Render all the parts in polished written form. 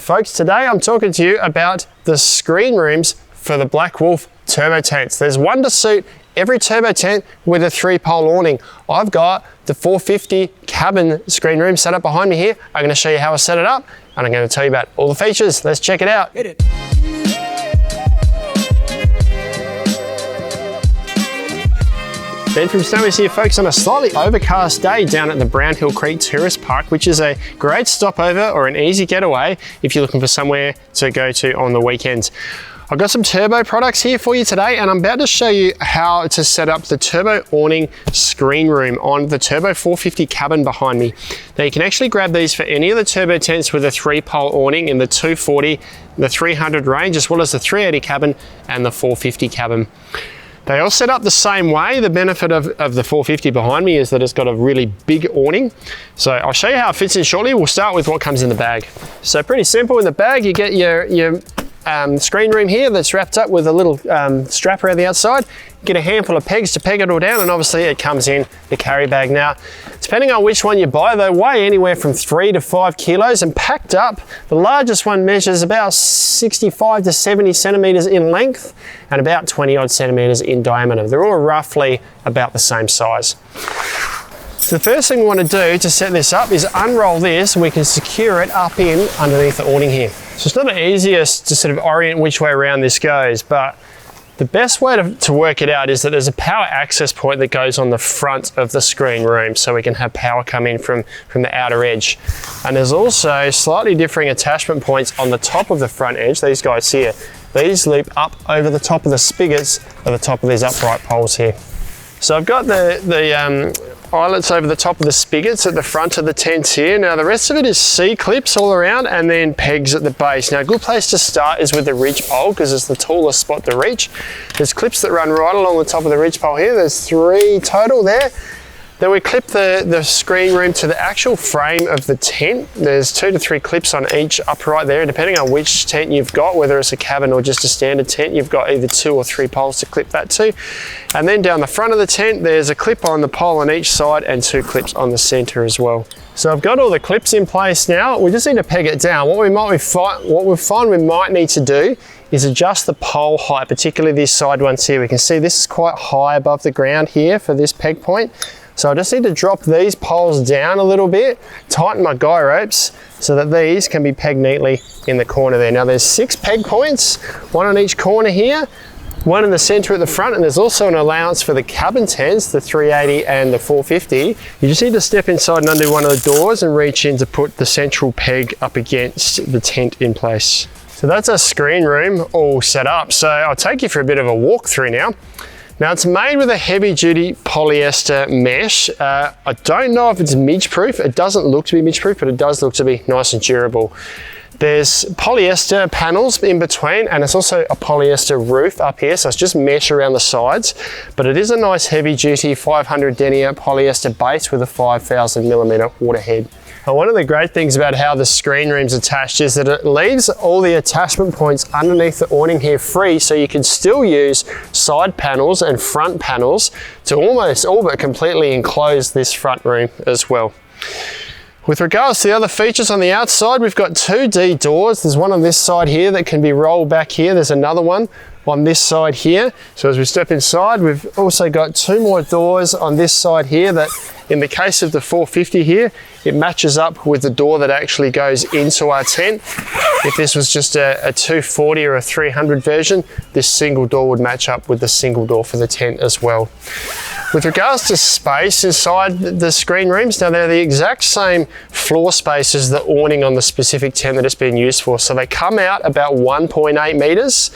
folks. Today I'm talking to you about the screen rooms for the Black Wolf turbo tents. There's one to suit every turbo tent with a 3-pole awning. I've got the 450 cabin screen room set up behind me here. I'm going to show you how I set it up and I'm going to tell you about all the features. Let's check it out. Hit it. Ben from Snowy's here, folks, on a slightly overcast day down at the Brownhill Creek Tourist Park, which is a great stopover or an easy getaway if you're looking for somewhere to go to on the weekends. I've got some turbo products here for you today, and I'm about to show you how to set up the Turbo Awning Screen Room on the Turbo 450 cabin behind me. Now you can actually grab these for any of the turbo tents with a 3-pole awning in the 240, the 300 range, as well as the 380 cabin and the 450 cabin. They all set up the same way. The benefit of the 450 behind me is that it's got a really big awning. So I'll show you how it fits in shortly. We'll start with what comes in the bag. So pretty simple. In the bag you get your screen room here that's wrapped up with a little strap around the outside. Get a handful of pegs to peg it all down, and obviously it comes in the carry bag. Now, depending on which one you buy, they weigh anywhere from 3 to 5 kilos, and packed up, the largest one measures about 65 to 70 centimeters in length and about 20 odd centimeters in diameter. They're all roughly about the same size. The first thing we want to do to set this up is unroll this, and we can secure it up in underneath the awning here. So it's not the easiest to sort of orient which way around this goes, but the best way to work it out is that there's a power access point that goes on the front of the screen room, so we can have power come in from the outer edge. And there's also slightly differing attachment points on the top of the front edge, these guys here. These loop up over the top of the spigots at the top of these upright poles here. So I've got the eyelets over the top of the spigots at the front of the tent here. Now the rest of it is C-clips all around and then pegs at the base. Now a good place to start is with the ridge pole because it's the tallest spot to reach. There's clips that run right along the top of the ridge pole here. There's 3 total there. Then we clip the screen room to the actual frame of the tent. There's 2 to 3 clips on each upright there, depending on which tent you've got, whether it's a cabin or just a standard tent, you've got either 2 or 3 poles to clip that to. And then down the front of the tent, there's a clip on the pole on each side and 2 clips on the center as well. So I've got all the clips in place now. We just need to peg it down. What we find we might need to do is adjust the pole height, particularly these side ones here. We can see this is quite high above the ground here for this peg point. So I just need to drop these poles down a little bit, tighten my guy ropes so that these can be pegged neatly in the corner there. Now there's 6 peg points, 1 on each corner here, 1 in the center at the front, and there's also an allowance for the cabin tents, the 380 and the 450. You just need to step inside and undo one of the doors and reach in to put the central peg up against the tent in place. So that's our screen room all set up. So I'll take you for a bit of a walkthrough now. Now it's made with a heavy duty polyester mesh. I don't know if it's midge proof. It doesn't look to be midge proof, but it does look to be nice and durable. There's polyester panels in between, and it's also a polyester roof up here, so it's just mesh around the sides, but it is a nice heavy duty 500 denier polyester base with a 5,000 millimeter water head. And one of the great things about how the screen room's attached is that it leaves all the attachment points underneath the awning here free, so you can still use side panels and front panels to almost all but completely enclose this front room as well. With regards to the other features on the outside, we've got 2 D doors. There's one on this side here that can be rolled back here. There's another one on this side here. So as we step inside, we've also got 2 more doors on this side here that, in the case of the 450 here, it matches up with the door that actually goes into our tent. If this was just a 240 or a 300 version, this single door would match up with the single door for the tent as well. With regards to space inside the screen rooms, now they're the exact same floor space as the awning on the specific tent that it's been used for. So they come out about 1.8 meters.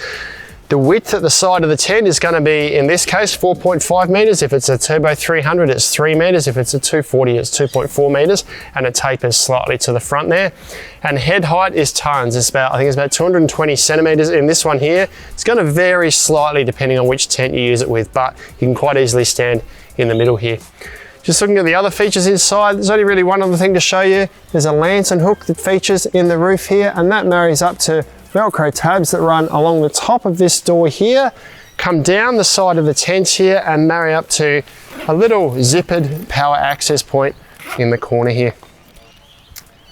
The width at the side of the tent is going to be, in this case, 4.5 meters. If it's a Turbo 300, it's 3 meters. If it's a 240, it's 2.4 meters, and it tapers slightly to the front there. And head height is tons. It's about, I think it's about 220 centimeters in this one here. It's going to vary slightly depending on which tent you use it with, but you can quite easily stand in the middle here. Just looking at the other features inside, there's only really one other thing to show you. There's a lantern hook that features in the roof here, and that marries up to Velcro tabs that run along the top of this door here, come down the side of the tent here and marry up to a little zippered power access point in the corner here.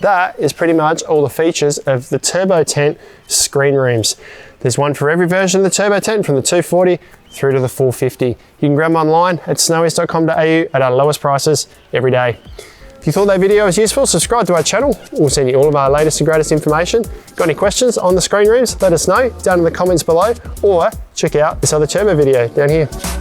that is pretty much all the features of the Turbo tent screen rooms. There's one for every version of the Turbo tent, from the 240 through to the 450. You can grab them online at snoweast.com.au at our lowest prices every day. If you thought that video was useful, subscribe to our channel. We'll send you all of our latest and greatest information. Got any questions on the screen rooms? Let us know down in the comments below, or check out this other Turbo video down here.